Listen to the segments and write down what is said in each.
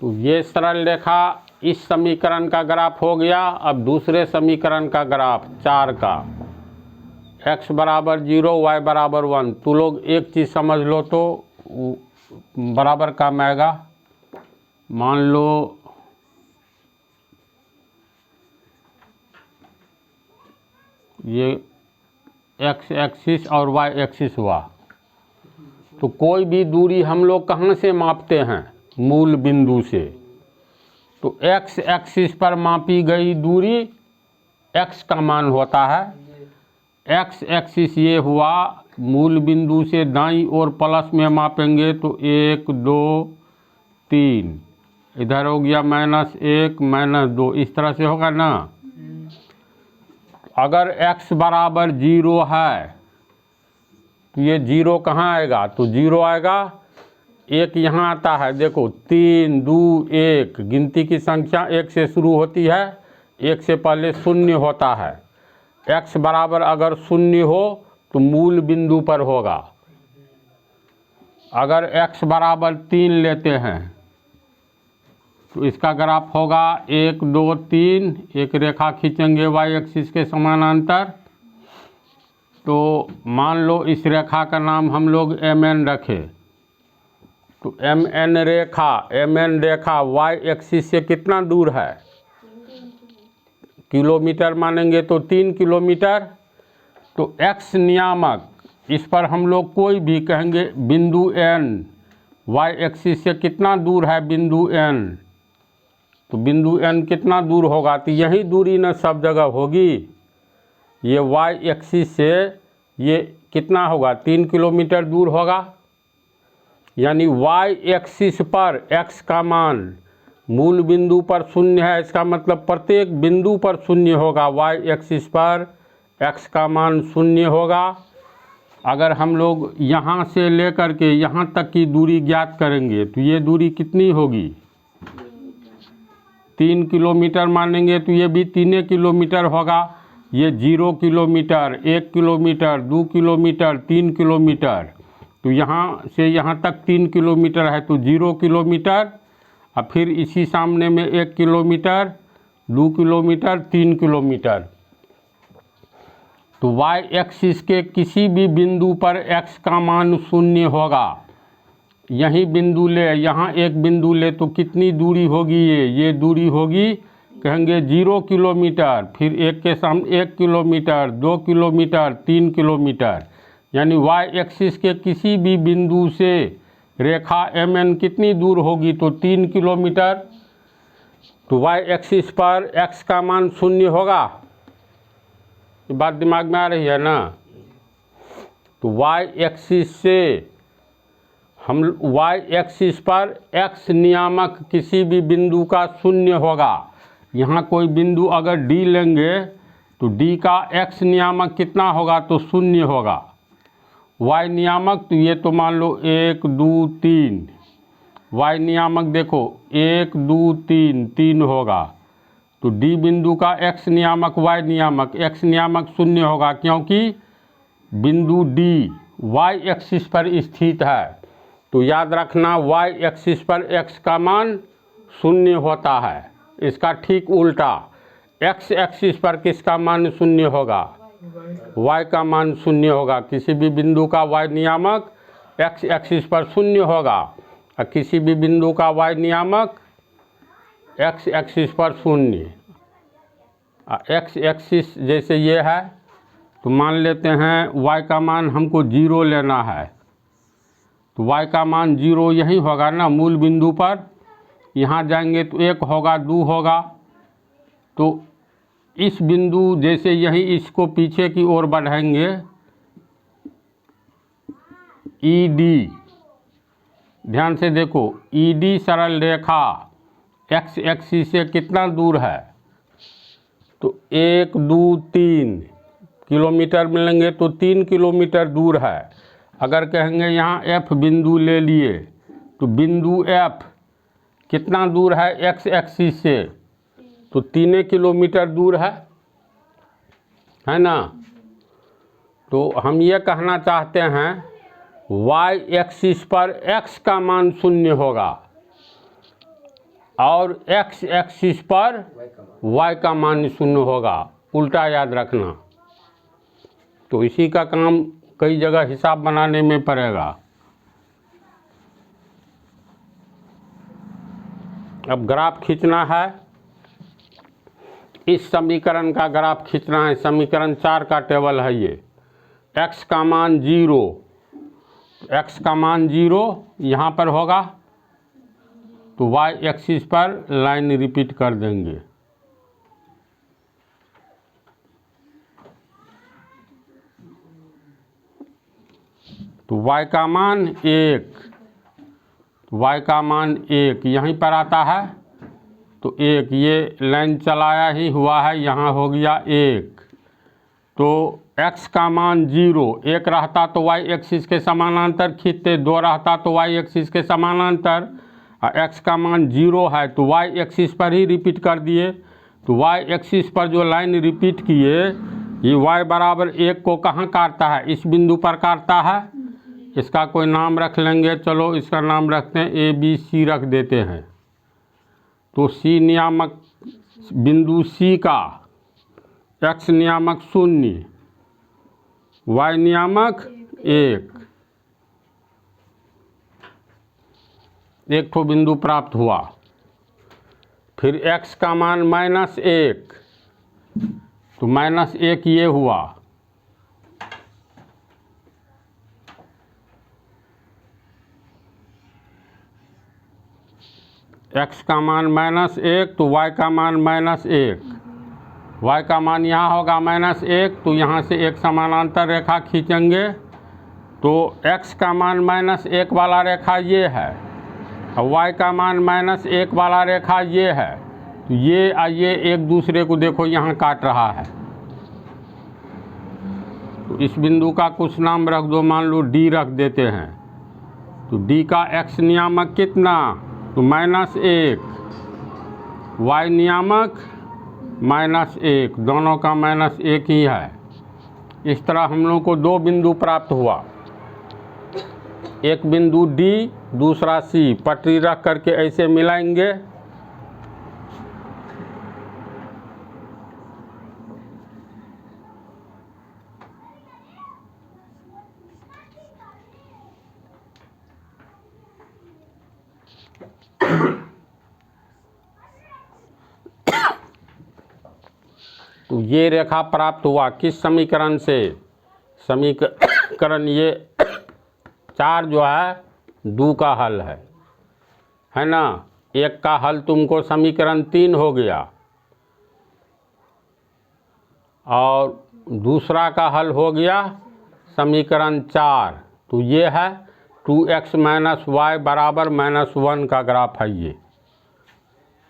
तो ये सरल रेखा इस समीकरण का ग्राफ हो गया। अब दूसरे समीकरण का ग्राफ 4 का, x बराबर 0 y बराबर 1। तो लोग एक चीज़ समझ लो तो बराबर काम आएगा। मान लो ये x एक्सिस और y एक्सिस हुआ, तो कोई भी दूरी हम लोग कहाँ से मापते हैं? मूल बिंदु से। तो x एक्सिस पर मापी गई दूरी x का मान होता है। x एक्सिस ये हुआ, मूल बिंदु से दाईं ओर प्लस में मापेंगे तो 1 2 3, इधर हो गया -1 -2, इस तरह से होगा ना। अगर x बराबर 0 है तो ये 0 कहाँ आएगा? तो 0 आएगा, एक यहाँ आता है, देखो 3 2 1, गिनती की संख्या 1 से शुरू होती है, 1 से पहले 0 होता है। x बराबर अगर 0 हो तो मूल बिंदु पर होगा। अगर x बराबर 3 लेते हैं तो इसका ग्राफ होगा 1 2 3, एक रेखा खींचेंगे y एक्सिस के समानांतर। तो मान लो इस रेखा का नाम हम लोग mn रखें। तो mn रेखा y एक्सिस से कितना दूर है? किलोमीटर मानेंगे तो 3 किलोमीटर। तो x नियामक, इस पर हम लोग कोई भी कहेंगे बिंदु n, y एक्सिस से कितना दूर है बिंदु n? तो बिंदु n कितना दूर होगा? तो यही दूरी न सब जगह होगी। ये y एक्सिस से ये कितना होगा? 3 किलोमीटर दूर होगा। यानी y एक्सिस पर x का मान मूल बिंदु पर 0 है, इसका मतलब प्रत्येक बिंदु पर 0 होगा। y एक्सिस पर x का मान 0 होगा। अगर हम लोग यहाँ से लेकर के यहाँ तक की दूरी ज्ञात करेंगे तो ये दूरी कितनी होगी? 3 किलोमीटर मानेंगे तो ये भी 3 किलोमीटर होगा। ये 0 किलोमीटर, 1 किलोमीटर, 2 किलोमीटर, 3 किलोमीटर। तो यहाँ से यहाँ तक 3 किलोमीटर है तो 0 किलोमीटर। और फिर इसी सामने में 1 किलोमीटर, 2 किलोमीटर, 3 किलोमीटर। तो y एक्सिस के किसी भी बिंदु पर x का मान 0 होगा। यही बिंदु ले, यहाँ एक बिंदु ले तो कितनी दूरी होगी? ये दूरी होगी, कहेंगे 0 किलोमीटर, फिर एक के सामने 1 किलोमीटर, 2 किलोमीटर, 3 किलोमीटर। यानी y एक्सिस के किसी भी बिंदु से रेखा mn कितनी दूर होगी? तो 3 किलोमीटर। तो y एक्सिस पर x का मान 0 होगा। ये बात दिमाग में आ रही है ना? तो y एक्सिस से हम y एक्सिस पर x नियामक किसी भी बिंदु का 0 होगा। यहाँ कोई बिंदु अगर D लेंगे तो D का x नियामक कितना होगा? तो 0 होगा। y नियामक तो ये तो मान लो 1 2 3, y नियामक देखो 1 2 3, 3 होगा। तो D बिंदु का x नियामक y नियामक, x नियामक 0 होगा, क्योंकि बिंदु D y एक्सिस पर स्थित है। तो याद रखना y एक्सिस पर x का मान 0 होता है। इसका ठीक उल्टा x एक्सिस पर किसका मान 0 होगा? y का मान 0 होगा। किसी भी बिंदु का y नियामक x एक्सिस पर 0 होगा और किसी भी बिंदु का y नियामक x एक्सिस पर 0। x एक्सिस जैसे ये है तो मान लेते हैं y का मान हमको 0 लेना है। तो y का मान 0 यही होगा ना मूल बिंदु पर। यहाँ जाएंगे तो 1 होगा, 2 होगा। तो इस बिंदु जैसे यही इसको पीछे की ओर बढ़ाएंगे, ED, ध्यान से देखो ED सरल रेखा x एक्सिस से कितना दूर है? तो 1 2 3 किलोमीटर मिलेंगे तो 3 किलोमीटर दूर है। अगर कहेंगे यहाँ F बिंदु ले लिए तो बिंदु F कितना दूर है x एक्सिस से? तो 3 किलोमीटर दूर है ना? तो हम ये कहना चाहते हैं y एक्सिस पर x का मान 0 होगा। और x एक्सिस पर y का मान 0 होगा, उल्टा याद रखना। तो इसी का काम कई जगह हिसाब बनाने में पड़ेगा। अब ग्राफ खींचना है, इस समीकरण का ग्राफ खींचना है। समीकरण 4 का टेबल है ये। x का मान 0, x का मान 0 यहाँ पर होगा, तो y एक्सिस पर लाइन रिपीट कर देंगे। तो y का मान 1, y का मान 1 यहीं पर आता है, तो 1 ये लाइन चलाया ही हुआ है, यहाँ हो गया 1। तो x का मान 0, 1 रहता तो y एक्सिस के समानांतर खींचते, 2 रहता तो y एक्सिस के समानांतर, और x का मान 0 है तो y एक्सिस पर ही रिपीट कर दिए। तो y एक्सिस पर जो लाइन रिपीट किए, ये y बराबर 1 को कहाँ काटता है? इस बिंदु पर काटता है। इसका कोई नाम रख लेंगे, चलो इसका नाम रखते हैं ABC रख देते हैं। तो C नियामक बिंदु C का x नियामक 0, y नियामक 1, एक ठो बिंदु प्राप्त हुआ। फिर x का मान -1, तो -1 ये हुआ। x का मान -1 तो y का मान -1, y का मान यहाँ होगा -1, तो यहाँ से एक समानांतर रेखा खींचेंगे, तो x का मान -1 वाला रेखा ये है, और y का मान -1 वाला रेखा ये है। तो ये और ये एक दूसरे को देखो यहाँ काट रहा है। तो इस बिंदु का कुछ नाम रख दो, मान लो D रख देते हैं। तो D का x नियामक कितना? तो -1, y नियामक -1, दोनों का -1 ही है। इस तरह हम लोग को 2 बिंदु प्राप्त हुआ, एक बिंदु D, दूसरा C। पटरी रख करके ऐसे मिलाएंगे। तो ये रेखा प्राप्त हुआ किस समीकरण से? समीकरण ये 4 जो है 2 का हल है ना। एक का हल तुमको समीकरण 3 हो गया, और दूसरा का हल हो गया समीकरण 4। तो ये है 2x - y बराबर -1 का ग्राफ है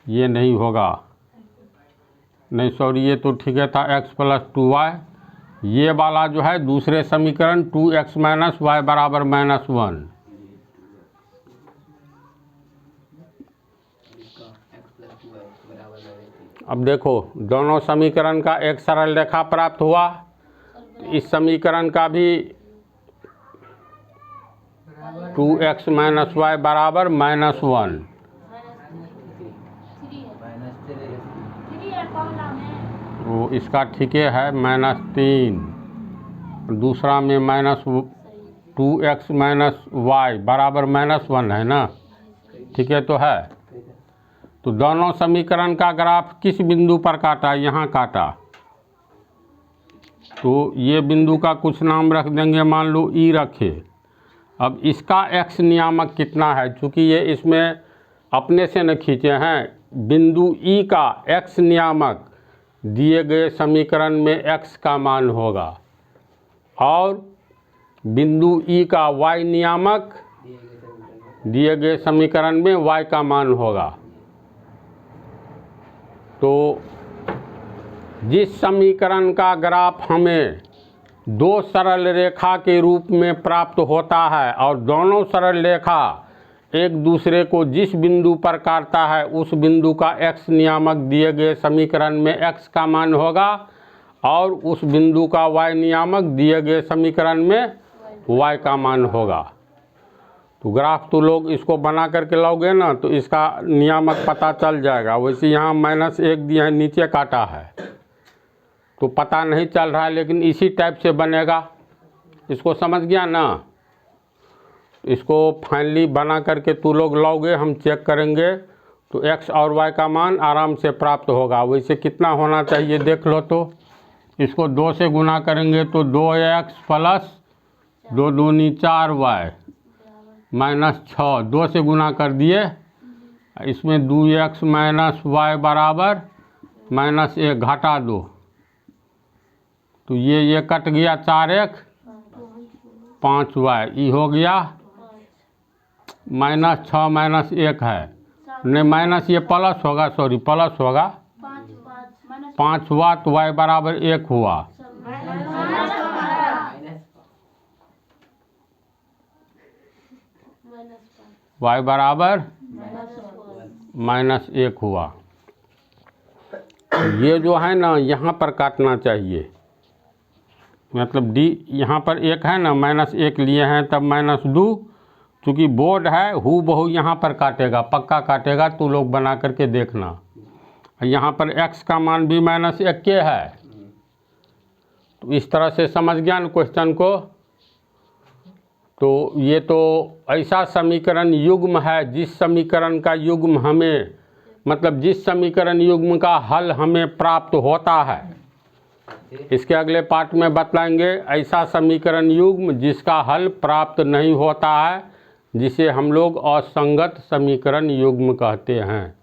ये नहीं होगा, नहीं सॉरी, ये तो ठीक है था, x + 2y। ये वाला जो है दूसरे समीकरण 2x - y बराबर -1। अब देखो दोनों समीकरण का एक सरल रेखा प्राप्त हुआ। इस समीकरण का भी 2x - y बराबर -1। वो इसका ठीक है -3, दूसरा में -2x - y बराबर -1 है ना, ठीक है तो है। तो दोनों समीकरण का ग्राफ किस बिंदु पर काटा? यहाँ काटा। तो ये बिंदु का कुछ नाम रख देंगे, मान लो E रखे। अब इसका x नियामक कितना है? चूँकि ये इसमें अपने से न खींचे हैं, बिंदु E का x नियामक दिए गए समीकरण में x का मान होगा, और बिंदु E का y नियामक दिए गए समीकरण में y का मान होगा। तो जिस समीकरण का ग्राफ हमें 2 सरल रेखा के रूप में प्राप्त होता है, और दोनों सरल रेखा एक दूसरे को जिस बिंदु पर काटता है, उस बिंदु का x नियामक दिए गए समीकरण में x का मान होगा, और उस बिंदु का y नियामक दिए गए समीकरण में y का मान होगा। तो ग्राफ तो लोग इसको बना करके लाओगे ना तो इसका नियामक पता चल जाएगा। वैसे यहाँ -1 दिया है, नीचे काटा है तो पता नहीं चल रहा है, लेकिन इसी टाइप से बनेगा। इसको समझ गया ना? इसको फाइनली बना करके तू लोग लाओगे, हम चेक करेंगे तो x और y का मान आराम से प्राप्त होगा। वैसे कितना होना चाहिए देख लो। तो इसको 2 से गुना करेंगे तो 2x प्लस 2 दूनी 4y -6, 2 से गुना कर दिए। इसमें 2x माइनस y बराबर -1, घटा 2 तो ये कट गया, 4x 5y, ये हो गया -6 -1 है, नहीं माइनस ये प्लस होगा, सॉरी प्लस होगा 5 वाट, y बराबर 1 हुआ। y बराबर -1 हुआ। ये जो है ना यहाँ पर काटना चाहिए, मतलब d यहाँ पर 1 है ना, -1 लिए हैं तब -2, चूँकि बोर्ड है हू बहू यहाँ पर काटेगा, पक्का काटेगा, तो लोग बना करके देखना। यहाँ पर x का मान भी -1 के है। तो इस तरह से समझ गया ना क्वेश्चन को। तो ये तो ऐसा समीकरण युग्म है, जिस समीकरण का युग्म हमें, मतलब जिस समीकरण युग्म का हल हमें प्राप्त होता है। इसके अगले पार्ट में बतलाएंगे ऐसा समीकरण युग्म जिसका हल प्राप्त नहीं होता है, जिसे हम लोग असंगत समीकरण युग्म कहते हैं।